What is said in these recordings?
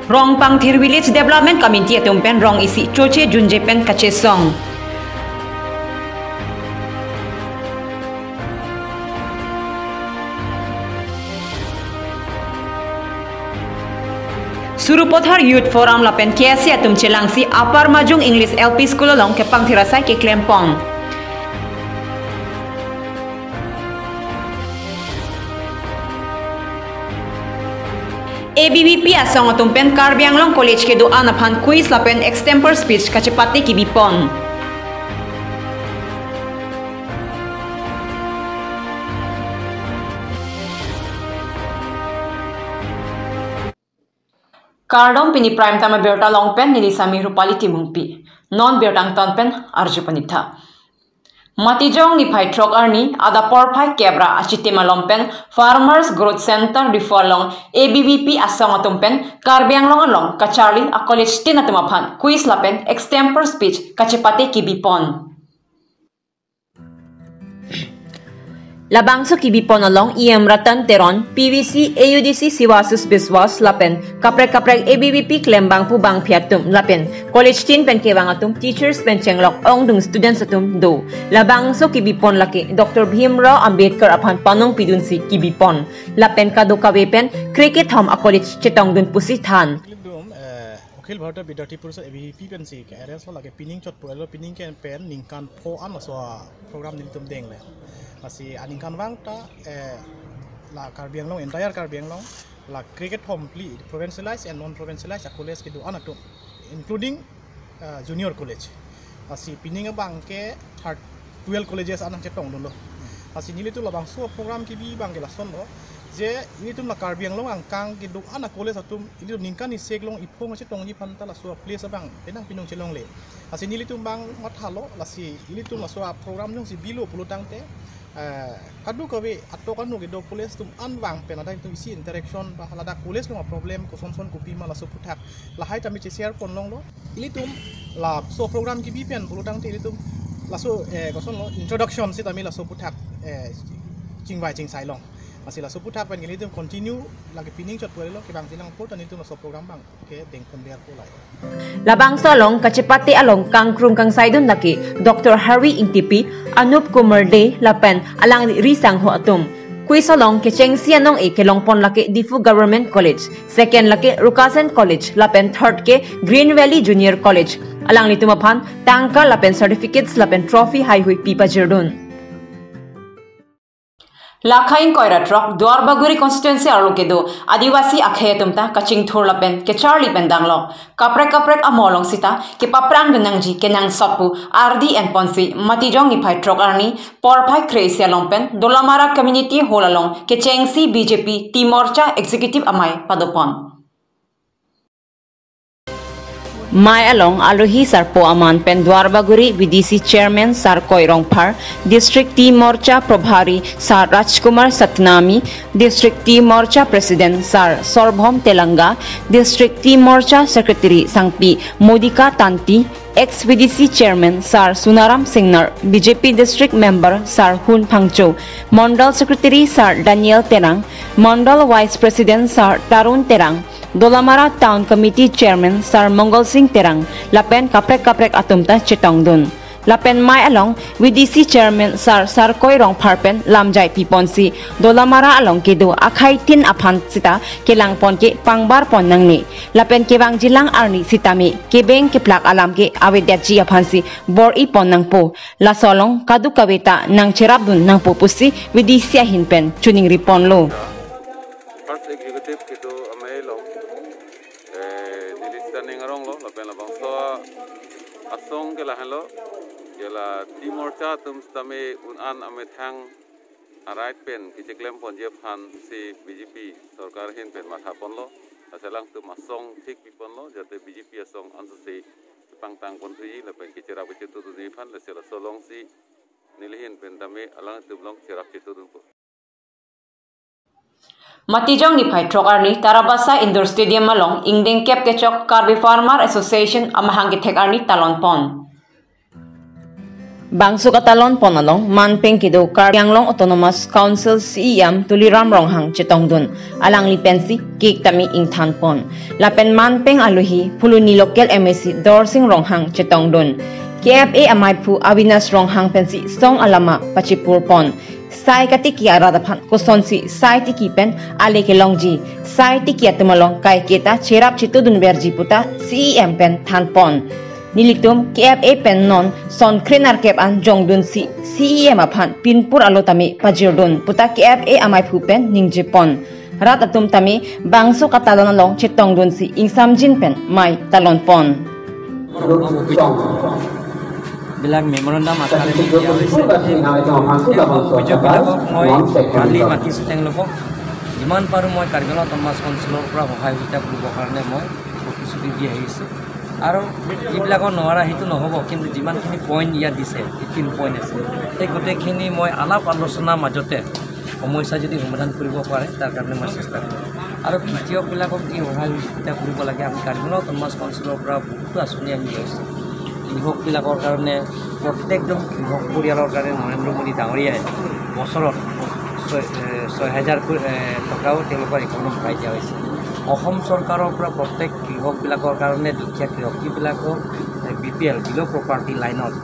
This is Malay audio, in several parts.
Rong Pangthir Village Development Committee atumpen rong isi choche junjepen kachesong. Surupothar Youth Forum lapen KSC atum Chelangsi Upper Majung English LP School long ke Pangthirasai ke Klempong. ABVP asong atumpen Karbianglong College ke doan aphan quiz lapen extempore speech kacepati kibipon. Kardom pini prime time berta longpen nili sami rupali timungpi non bertang tonpen arju panitha matijong ni paitrok arni ada porpai kebra achitima lompen Farmers Growth Center di Folong ABVP asong atumpen Karbianglong along kacharli a college tin atumaphan quiz lapen extempore speech kacepati kibipon. Labang sa kibipon along EM Ratan Teron, PVC, AUDC Siwasus Biswas lapen, kaprek-kaprek ABVP Klembang Pubang Piatum lapen, college tin pen kewang atum, teachers pen chenglok ong dung students atum do. Labang sa kibipon laki, Dr. Bhimrao Ambedkar aphan panong pidun si kibipon, lapen kadukawe pen, cricket home a college chetong dun pusithan. Khil bharta bidati pursa ABVP pen si ke rs lage pinning chot puelo pinning ken pen ningkan pho an so program nilitum deng le asi aningkan wang ta la Karbianglong entire Karbianglong la cricket complete provincialized and non provincialized college ke do anatum including junior college asi pinning bang ke 12 colleges anang chetong dun lo asi nilitu la bang so program ki bi bang ke la son lo je ini tum la Karbianglong angkang ke do anak college atum ini ningkan ni seglong ipong asi tong ji panta la so place bang penang pinong chelong le asi nilitum bang mathalo la si ini tum la so program nong si bilo pulutang te kadu kawe atau kanu ke do college tum anwang penada itu isi interaction bah lada college no problem ko son kopi mala so putak la hai tami share kon long lo ini tum la so program ki bipen pulutang te ini tum la so ko son lo introduction si tami la so putak chingwai chingsai long masih la so putak pen ini tum continue lagi pinning chot puelo ke bang sinang po tan itu la so program bang ke deng konber po lai Labang solong kacepati along kangkrung kang saidon laki Dr. Harry Intipi Anup Kumar De lapen alang risang ho atum quiz along ke Chengsi anong ke Longpon laki Difu Government College second laki Rukasen College lapen third ke Green Valley Junior College alang litumaphan tangka lapen certificates lapen trophy hai hui pipa jirdun. Lakhain Koira Truck, Dwarbaguri constituency Arlokedo, Adivasi Akhetumta, Kaching Thurlapen, ke Charlie Pendanglo, Kaprek Amolong Sita, ke Paprang Nangji, ke Nang Sapu, RD and Ponsi, Matijong Ipai Truck Arni, Porpai Crazy Lompen, Dolamara Community Holalong, ke Chengsi BJP, Timorcha Executive Amai, Padopon. Mai along Alohi Sarpo Aman Pen Dwarbaguri VDC Chairman Sar Koirong Par, District T Morcha Probhari Sar Rajkumar Satnami, District T Morcha President Sar Sorbhom Telanga, District T Morcha Secretary Sangpi Modika Tanti, ex-VDC Chairman Sar Sunaram Singnar, BJP District Member Sar Hun Pangcho, Mondal Secretary Sar Daniel Terang, Mondal Vice President Sar Tarun Terang, Dolamara Town Committee Chairman Sar Mongol Singh Terang, lapen kaprek atumta chetong dun. Lapen mai along VDC Chairman Sar Koirong Parpen Lamjai Piponsi, Dolamara along kedo akhai tin aphan sita kelang pon ke pangbar pon nangni. Lapen kebang jilang arni sitami kebeng ke plak alam ke awedyaji aphansi bor I pon nangpo. La solong kadu kaweta nang cherap dun nang pupusi VDC hinpen tuning ripon lo. First executive kito amay long nilista ning arong lo lapen labang so asong ke lahan lo yala Timorcha tum stame unan ame thang arait pen kicheklem pon je phan si BJP sarkar hin pen matha pon lo asalang tum asong thik pi pon lo jate BJP asong anse pangtang pon thui lapen kichera bichitu tu ni phan la sela solong si nilihin pen tame alang tum long chera chitu tu Matijong ni Paitrok Arni, Tarabasa Indoor Stadium Malong, Ingdeng Kep Kechok, Karbi Farmer Association, Amahang Gitek Arni, Talonpon. Bangsu katalon ponalong manpeng kido Karyanglong Autonomous Council CEM tuliram ronghang chitongdun alang lipensi kik tami ingthan pon lapen manpeng aluhi puluni local MSC dorsing ronghang chitongdun KFA amaipu awinas ronghang pensi song alama pachipur pon sai katiki aradapan kusonsi sai tiki pen ale kelongji sai tiki atumalong kai kita cherap chitudun berji puta CEM pen than pon Nilitum KFA pen non son krenar kep an jongdun si CEM aphan pinpur alotami pajirdun puta KFA amai phupen ningjepon rat atum tami bangso katalon long chitongdun si ingsamjin pen mai talon pon bilang memorandum akare dia wese moi kali mati seteng lobo jiman paru moi kargala Thomas Councilor pra bahai hita purbo karone moi ofisudi dia hise আৰু যিবিলাকৰ নোৱাৰা সেইটো নহ'ব কিন্তু যিমানখিনি পইণ্ট ইয়াত দিছে 18 পইণ্ট আছে সেই গোটেইখিনি মই আলাপ আলোচনাৰ মাজতে সমস্যা যদি সমাধান কৰিব পাৰে তাৰ কাৰণে মই চেষ্টা কৰিম আৰু কৃষকবিলাকক কি সহায় সুবিধা কৰিব লাগে আমি কাৰ্যকলাপ Thomas Councilৰ পৰা বহুতো আঁচনি আনি লৈছোঁ কৃষকবিলাকৰ কাৰণে প্ৰত্যেকজন কৃষক পৰিয়ালৰ কাৰণে নৰেন্দ্ৰ মোদী ডাঙৰীয়াই বছৰত 6,000 টকাও তেওঁলোকৰ একাউণ্টত ভৰাই দিয়া হৈছে অসম চৰকাৰৰ পৰা প্ৰত্যেক কৃষকবিলাকৰ কাৰণে দুখীয়া কৃষকবিলাকক BPL বিলো প্ৰপাৰ্টি লাইনত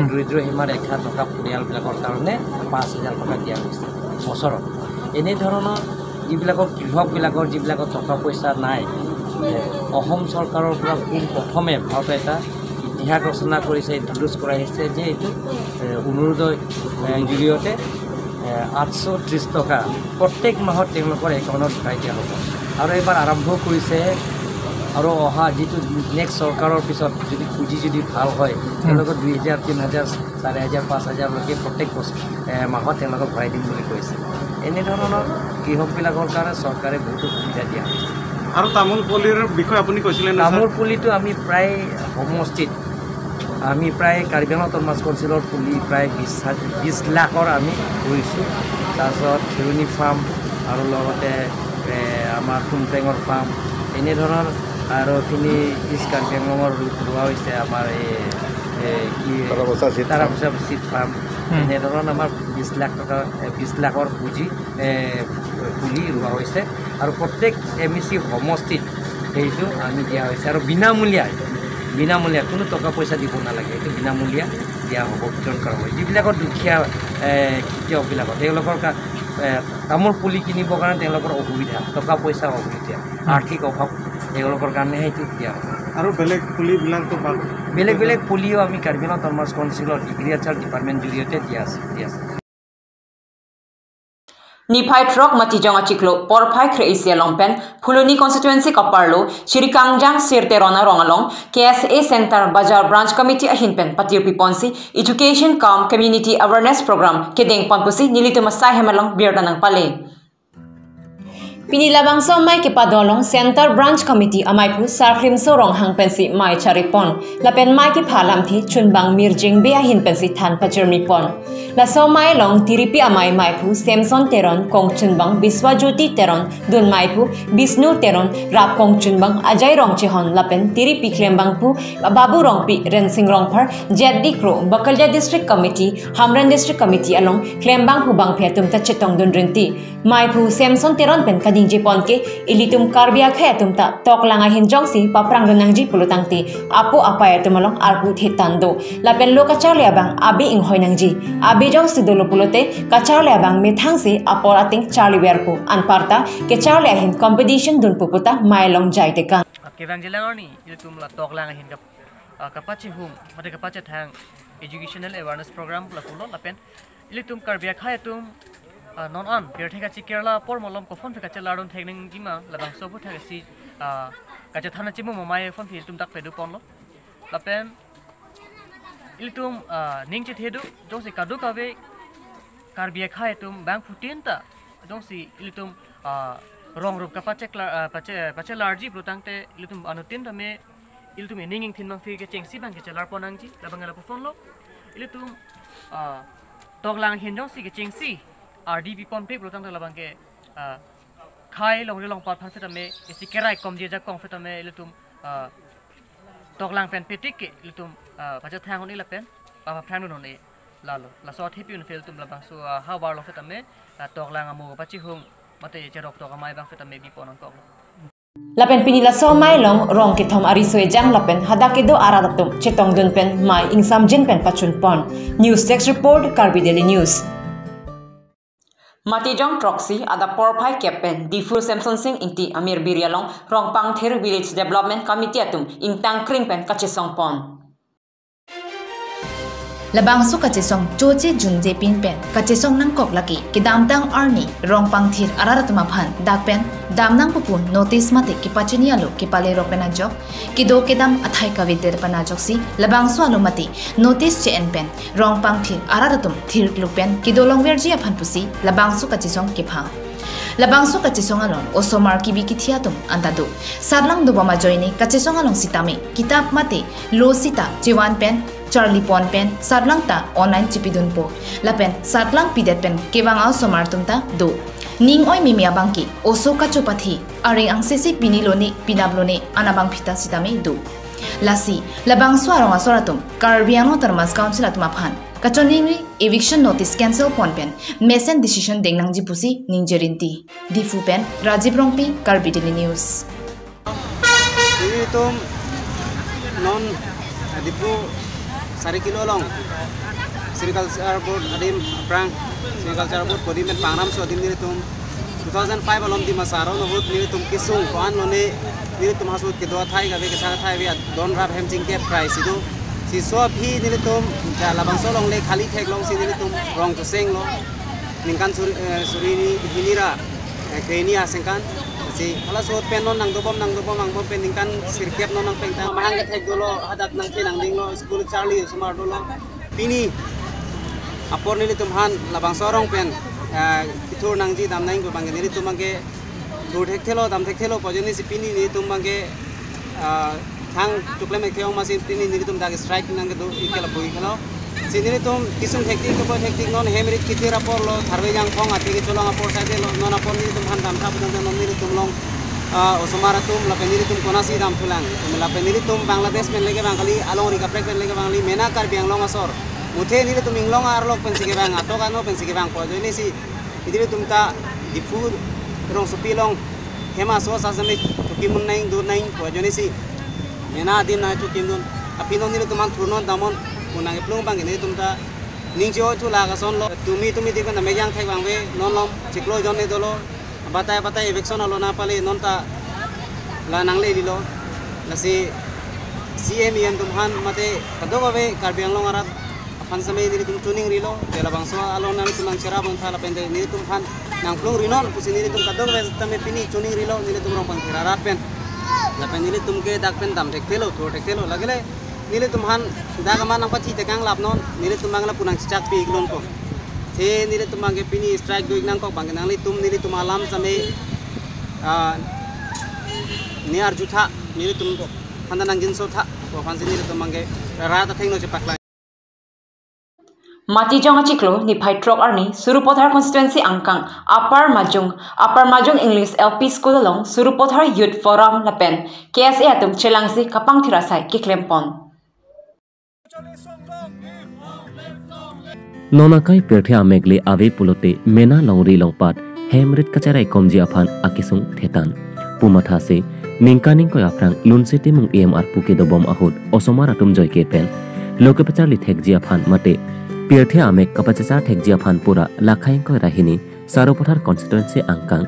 দৰিদ্ৰ সীমাৰ ৰেখা থকা পৰিয়ালবিলাকৰ কাৰণে 5,000 টকা দিয়া হৈছে বছৰত এনে ধৰণৰ যিবিলাকৰ কৃষকবিলাকৰ যিবিলাকৰ টকা পইচা নাই অসম চৰকাৰৰ পৰা প্ৰথমে ভাৰতে এটা ইতিহাস ৰচনা কৰিছে ইন্ট্ৰডিউচ কৰাইছে যে এইটো অনুৰোধৰ জৰিয়তে 830 টকা প্ৰত্যেক মাহত তেওঁলোকৰ একাউণ্টত ভৰাই দিয়া হ'ব আৰু এবাৰ আৰম্ভ কৰিছে আৰু অহা যেটো নেক্সট চৰকাৰৰ পিছত যদি পুঁজি যদি ভাল হয় তেওঁলোকৰ 2000 3000 4000 5000 লৈকে প্ৰত্যেক মাহত তেওঁলোকক ভৰাই দিম বুলি কৈছে এনে ধৰণৰ কৃষকবিলাকৰ কাৰণে চৰকাৰে বহুত সুবিধা দিয়া হৈছে আৰু তামোল পুলিৰ বিষয় আপুনি কৈছিলে না তামোল পুলিটো আমি প্ৰায় সমষ্টিত আমি প্ৰায় কাৰ্বিআংলং Thomas Councilৰ পুলি প্ৰায় 20 লাখৰ আমি কৰিছোঁ তাৰপিছত খেৰুনি ফাৰ্ম আৰু লগতে আমাৰ ফুমটেঙৰ ফাৰ্ম এনে ধৰণৰ আৰু তিনি কাৰ্বিআংলঙৰ ৰোৱা হৈছে আমাৰ কি তাৰাবছা চিট ফাৰ্ম এনে ধৰণৰ আমাৰ 20 লাখ টকা 20 লাখৰ পুলি ৰোৱা হৈছে আৰু প্ৰত্যেক MSC সমষ্টিত সেইটো আমি দিয়া হৈছে আৰু বিনামূলীয়া কোনো টকা পইচা দিব নালাগে এইটো বিনামূলীয়া দিয়া হ'ব বিতৰণ কৰা হ'ব যিবিলাকৰ দুখীয়া কৃষকবিলাকৰ তেওঁলোকৰ তামোল পুলি কিনিবৰ কাৰণে তেওঁলোকৰ অসুবিধা টকা পইচা অসুবিধা আৰ্থিক অভাৱ তেওঁলোকৰ কাৰণে সেইটো দিয়া হ'ব আৰু বেলেগ পুলিবিলাকতো বেলেগ পুলিও আমি কাৰ্বিআংলং Thomas Councilৰ এগ্ৰিকালচাৰ ডিপাৰ্টমেণ্ট জৰিয়তে দিয়া আছে Nipai trok mati jonga ciklo porpai kreisia longpen Phuluni constituency kaparlo Chirikangjang sirterona rongalong KSA Center Bajar Branch Committee ahinpen patir piponsi Education Calm Community Awareness Program kedeng pampusi nilito masai hemalong birdanang pale Pinilabang so mai ke padolong Center Branch Committee amaipu sarkrim so rong hang pensi mai charipon lapen mai ke phalam thi chunbang mirjing be ahin pensi than pachirmi pon la so mai long tiripi amai maipu Samson Teron kong chunbang Biswajyoti Teron dun maipu Bisnu Teron rap kong chunbang Ajay rong chehon lapen tiripi klembang pu babu rong pi rensing rong phar Jeddi Kro Bakalja District Committee Hamran District Committee along klembang pu bang phetum ta chetong dun rinti maipu Samson Teron pen kading jipon ke ilitum karbia khay tumta toklanga hinjong si paprang dunangji pulutangti apo apaya tumalong arpu thitando lapen lo kacharle abang abi inghoy nangji abi jong sidolo pulote kacharle abang methang si aporating charli werpu anparta ke charle hin competition dun puputa mailong jaite kan kevang jelangoni ilitum la toklanga hin kapachi hum mate kapache thang educational awareness program la pulo lapen ilitum karbia khay tum non on pier thega chi Kerala por molom ko phone pheka chaladon thegning jima labang sobu thega si kacha thana chimu momai phone phil tum tak pedu ponlo lapen ilitum ning chi thedu jong si kadu kave karbia khai tum bang putin ta jong si ilitum rong rup ka pache larji prutangte ilitum anutin tame ilitum ninging thin mang fi ke chengsi bang ke chalar ponangji labang la phone lo ilitum toglang hin jong si ke chengsi RDP pon pe protang labang ke khai long pat phan fetame isi kerai kom je jak kong fetame letum toklang pen petik ke letum baca thang ni la pen pa phang no ne lalu la so thi piun fel tum la bang so ha war lo fetame tok lang amu pachi hung mate cherok tok amai bang fetame bi ponon kok Lapen pinila so mai long rong ki thom ari soe jang lapen hadakido aradatum chetong dun pen mai ingsam jin pen pachun pon. News Desk Report, Karbi Daily News. Matijong Troxy ada porpai kepen Difur Samson Singh inti Amir Birialong rong pangthir Village Development Committee atum ingtang kring pen kachesong pon. Labang su kachesong choche junje pin pen kachesong nang kok laki kidam tang arni rong pangthir araratuma phan dak pen dam nang pupun notice mate ki pachini alu ki pale ro pen ajok kido kedam athai kaviter pan ajok si labang su alu mati notice che en pen rong pangthir araratum thir klu pen kido longverji aphan pusi labang su kachesong ki pha labang su kachesong alon osomar ki bi ki thiatum andadu sarlang do bama joini kachesong along sitame kitab mate lo sita jiwan pen Charlie Pon pen sarlang ta online chipidun po lapen sarlang pidet pen kewang au somar tumta do ning oi mimia bangki oso kachopathi are ang sesik biniloni pinabloni anabang phita sitame do lasi labang swarong asoratum Karbiano Termas Council atma phan kachoni eviction notice cancel pon pen mesen decision dengnang jipusi ningjerinti difu pen Rajiv Rongpi Karbi Daily News tum non dipu 4 kilo long Agriculture Board adim prang Agriculture Board podi men pangram so adim ni tum 2005 alom di masaro no hut ni tum kisung koan no ne ni tum hasut ke do thai ga be ke thai be don rap hem ching ke price idu si so phi ni tum ja labang so long le khali thek long si ni tum rong to seng lo ningkan suri ni hinira krenia sengkan si ala so pen non nang do bom ang bom pen ningkan sirkep non nang peng ta mahang ke thek dolo hadat nang ke nang ding lo school Charlie smart dolo pini apor ni tum han labang sorong pen kitur nang ji dam nang go bang ni tum mangke dur thek thelo dam thek thelo pojeni si pini ni tum mangke thang tukle me keong ma si pini ni tum dag strike nang do ikela boi khalo si ni tum kisung thektik to thektik non hemrit kitir apor lo tharbe jang phong ati ke cholong apor sa de lo non apor ni tum han dam thap non ni tum long osomara tum la peniri tum konasi dam thulang la peniri tum Bangladesh men lege bangali along ri kaprek men lege bangali mena kar biang long asor muthe ni tum inglong arlok pen sige bang ato kano pen sige bang po joini si idire tum ta dipu rong supilong hema so sa same tuki mun naing dur naing po joini si mena din na tuki dun apino ni tum an thurnon damon unang iplung bang ni tum ta ningjo tu la ga son lo tumi dikon na mejang thai bang be non lom chiklo jon ni dolo batai eviction alo na pale non ta la nang le dilo la si CMEM tum han mate kadoga be Karbiang long arat pan samay ni tum tuning rilo dela bangso alo na tum nang chera bon thala pende ni tum han nang plong rinon pusi ni tum kadoga be tame pini tuning rilo ni tum rong pang thirarat pen la pen ni tum ke dak pen dam tek telo thor tek telo lagele ni tum han daga man nang pachi tekang lap non ni tum mangla punang chak pi iglon ko the ni tum mangge pini strike do nang ko bang nang li tum alam same ni arjutha ni tum ko handa nang jinso tha ko fansi ni tum mangge rata thengno che pakla Matijong achiklo ni Paitrok arni Surupothar constituency angkang Upper Majung English LP School along Surupothar Youth Forum lapen KSA atum chelangsi kapang thirasai kiklempon Nonakai perthia megle ave pulote mena longri longpat hemrit kacharai komji aphan akisung thetan pumatha se ningkaning ko aprang lunseti mung EMR puke dobom ahut osomar atum joyke pen lokepachali thekji aphan mate perthia amek kapachacha thekji aphan pura lakhaing ko rahini Saropothar constituency angkang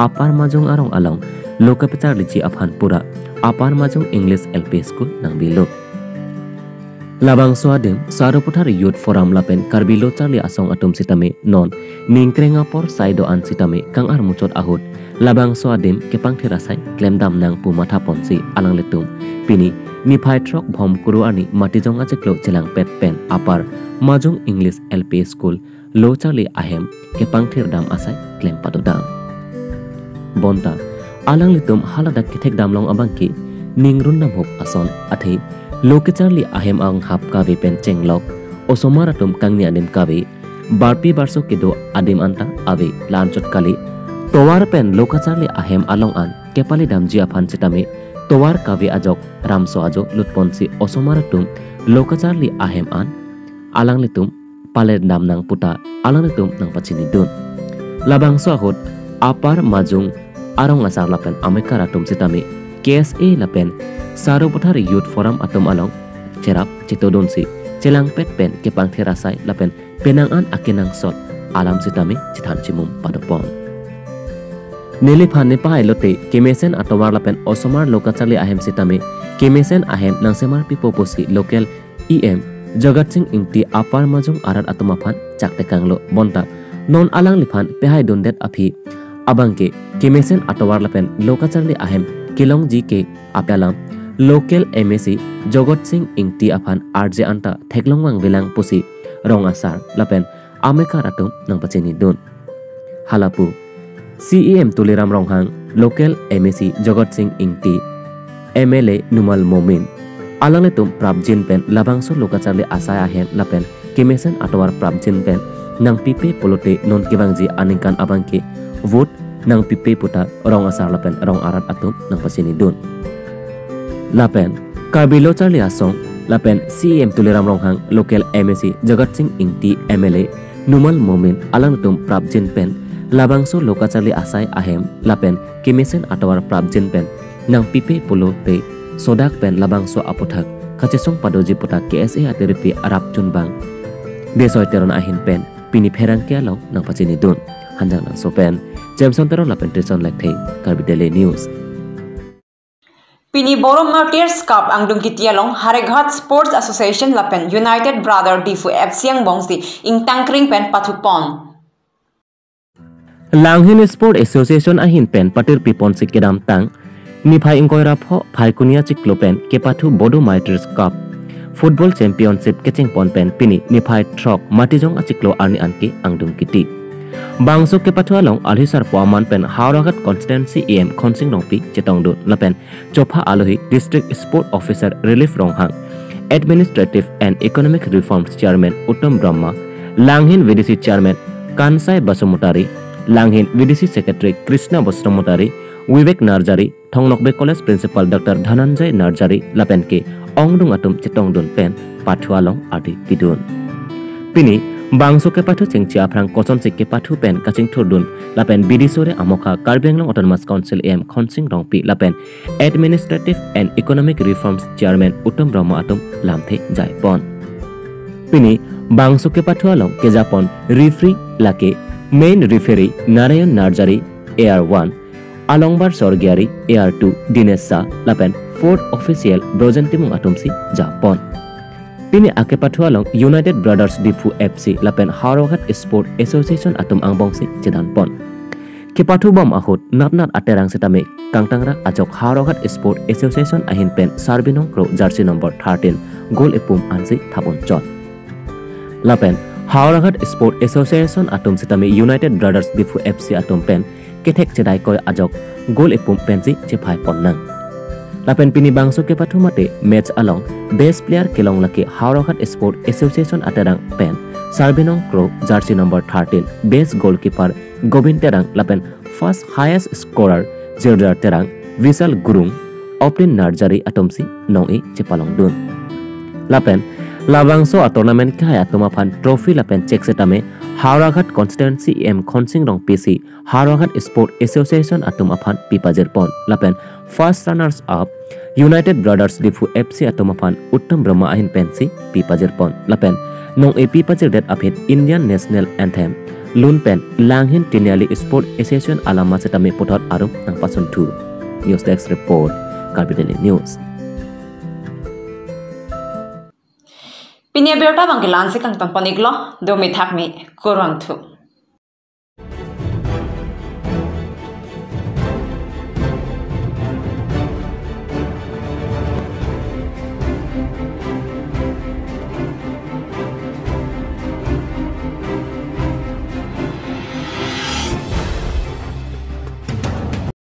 Upper Majung arong along lokepachali ji aphan pura Upper Majung English LP School nangbilo Labang Swadim Saropothar Youth Forum lapen Karbilo Charlie asong atum sitame non ningkrenga por saido an sitame kang ar muchot ahut Labang Swadim kepang thirasai klemdam nang pumatha ponsi alang letum pini ni Paitrok bhom kuru ani matijong acheklo chelang pet pen Upper Majung English LP School Lo Charlie ahem kepang thirdam asai klem patodam bonta alang letum halada kithek damlong abangki ningrun namhop ason athei Loke Charlie ahem ang hap kawe pen chenglok osomar atum kangni adim kawe barpi barso kedo adim anta ave lanchot kali towar pen Loke Charlie ahem along an kepali damji aphan sitame towar kawe ajok ramso ajo lutponsi osomar atum Loke Charlie ahem an alang litum palet dam nang puta alang tum nang pachini dun labang so ahut apar majung arong asar lapen amekara tum sitami KSA lapen saru puthari youth forum atum along cerap citodon si celang pet pen kepang terasai lapen penangan akinang sot alam sitami citan cimum padopon nili phane pai lote kemesen atowar lapen osomar lokachali ahem sitami kemesen ahem nang semar pipoposi local em Jagat Singh ingti apar majung arat atumaphan chakte kanglo bonta non alang liphan pehai dondet aphi abangke kemesen atowar lapen lokacharli ahem kilong ji ke apelam local MSc Jagat Singh ingti aphan RJ anta theklongwang bilang pusi rong asar lapen ameka ratum nang pacheni don halapu CEM Tuliram Ronghang local MSc Jagat Singh ingti MLA Numal Momin alang letum prabjin pen labangso lokacharli asai ahen lapen kemesen atowar prabjin pen nang pipe polote non kibangji aningkan abangke vote nang pipe puta rong asar lapen rong arat atum nang pasini dun lapen kabilo charli asong lapen CM Tuliram Ronghang local MSc Jagat Singh ingti MLA Numal Momin alang letum prabjin pen labangso lokacharli asai ahem lapen kemesen atowar prabjin pen nang pipe polote sodak pen labangso apothak kachesong padoji putak KSA atiripi arab chunbang besoy teron ahin pen pini pherang kialo nang pachini dun hanjang nang sopen Jameson teron lapen trison lekthei Karbi Daily News Pini Borom Martyrs Cup ang dungkitialong Hareghat Sports Association lapen United Brother Difu FC ang bongsi ing tangkring pen patupon Langhin Sport Association ahin pen patir pipon sikidam tang Niphai ingkoira pho phai kunia chiklopen kepathu Bodo Martyrs Cup Football Championship keching pon pen pini niphai throk matijong achiklo arni anki angdung kiti bangso kepathu along alhisar poaman pen Hauragat Constituency EM Khonsing Rongpi chetongdu lapen chopha alohi District Sport Officer Relief Ronghang Administrative and Economic Reforms Chairman Uttam Brahma Langhin VDC Chairman Kansai Basumutari Langhin VDC Secretary Krishna Basumutari Vivek Narjari Thongnokbe College Principal Dr. Dhananjay Narjari lapenke ongdung atum chetongdun pen pathualong adi pidun pini bangso ke pathu chengchi aprang koson sikke pathu pen kaching thurdun lapen bidisore amokha Karbi Anglong Autonomous Council EM Khonsing Rongpi lapen Administrative and Economic Reforms Chairman Uttam Brahma atum lamthe jai pon pini bangso ke pathualong ke japon referee lake main referee Narayan Narjari AR1 Alongbar Sorgiari AR2 Dinesa lapen fourth official Brojentimung Atumsi Japon Pini ake pathualong United Brothers Difu FC lapen Hauragat Sport Association atum angbongsi chedanpon kepathu bom ahut natnat aterang setame kangtangrak ajok Hauragat Sport Association ahin pen sarbinong kro jersey number 13 goal epum ansi thapon chot lapen Hauragat Sport Association atum setame United Brothers Difu FC atum pen kethek chedai koi ajok goal epum pensi chephai ponnang lapen pini bangso ke pathu mate match along best player kelong laki Hauragat Sport Association aterang pen sarbinong kro jersey number 13 best goalkeeper Gobind Terang lapen first highest scorer Zirjar Terang Vishal Gurung Oplin Narjari atomsi nongi chepalong dun lapen labangso a tournament kaya tumaphan trophy lapen check setame Hauragat Constituency EM Khonsing Rong PC Hauragat Sport Association atum aphan pipajer pon lapen first runners up United Brothers Difu FC atum aphan Uttam Brahma ahin pensi pipajer pon lapen nong e pipajer det aphet Indian National Anthem lun pen Langhin Tiniali Sport Association alama setame puthot arum nang pasun thu News Desk report Karbi Daily News Pinia berta bangkilan si kang tamponiglo do mithak mi kurang thu